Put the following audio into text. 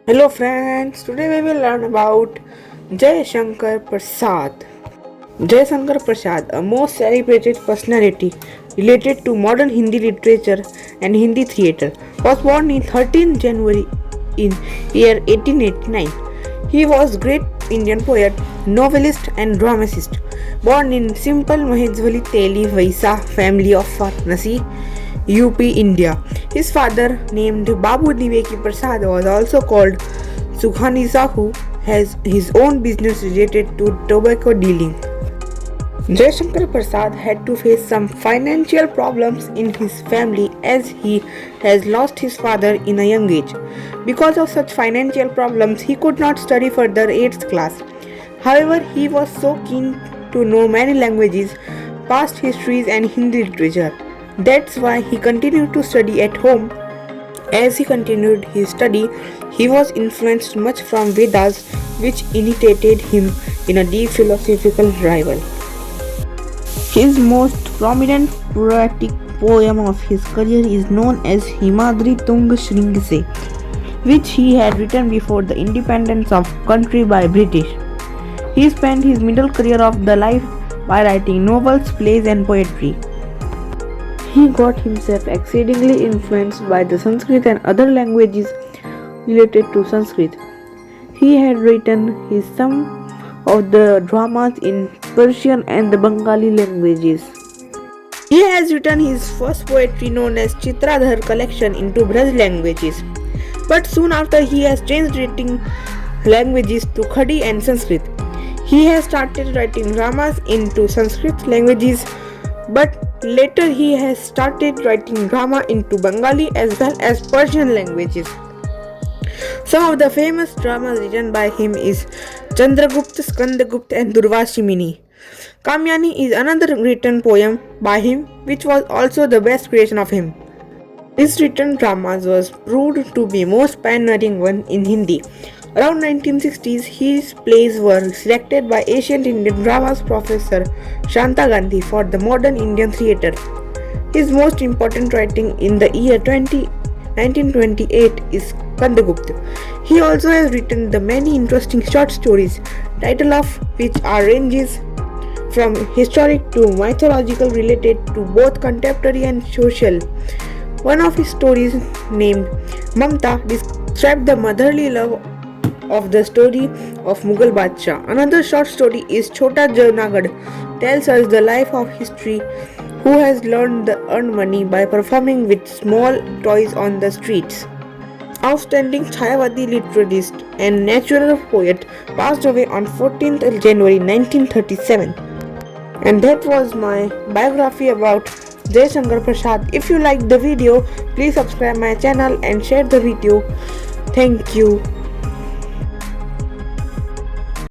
Hello friends, today we will learn about Jai Shankar Prasad. Jai Shankar Prasad, a most celebrated personality related to modern Hindi literature and Hindi theatre, was born in 13 January in year 1889. He was great Indian poet, novelist and dramatist. Born in simple Maheshwali Teli Vaisa family of Varanasi, UP, India. His father, named Babu Diveki Prasad, was also called Sukhanisa, who has his own business related to tobacco dealing. Jaishankar Prasad had to face some financial problems in his family as he has lost his father in a young age. Because of such financial problems, he could not study further 8th class. However, he was so keen to know many languages, past histories, and Hindi literature. That's why he continued to study at home. As he continued his study, he was influenced much from Vedas, which initiated him in a deep philosophical rival. His most prominent poetic poem of his career is known as Himadri Tung Shringse, which he had written before the independence of country by British. He spent his middle career of the life by writing novels, plays and poetry. He got himself exceedingly influenced by the Sanskrit and other languages related to Sanskrit. He had written some of the dramas in Persian and the Bengali languages. He has written his first poetry known as Chitradhar collection into Braj languages. But soon after he has changed writing languages to Khadi and Sanskrit. He has started writing dramas into Sanskrit languages, but later he has started writing drama into Bengali as well as Persian languages. Some of the famous dramas written by him is Chandragupta, Skandagupta and Durvashimini. Kamyani is another written poem by him which was also the best creation of him. His written dramas was proved to be most pioneering one in Hindi. Around 1960s, his plays were selected by Ancient Indian Dramas professor Shanta Gandhi for the modern Indian theatre. His most important writing in the year 1928 is Kandagupta. He also has written the many interesting short stories, title of which are ranges from historic to mythological related to both contemporary and social. One of his stories named Mamta described the motherly love of the story of Mughal Badshah. Another short story is Chota Junagadh, tells us the life of history who has learned the earned money by performing with small toys on the streets. Outstanding Chayawadi literarist and natural poet passed away on 14th January 1937. And that was my biography about Jai Shankar Prasad. If you liked the video, please subscribe my channel and share the video. Thank you.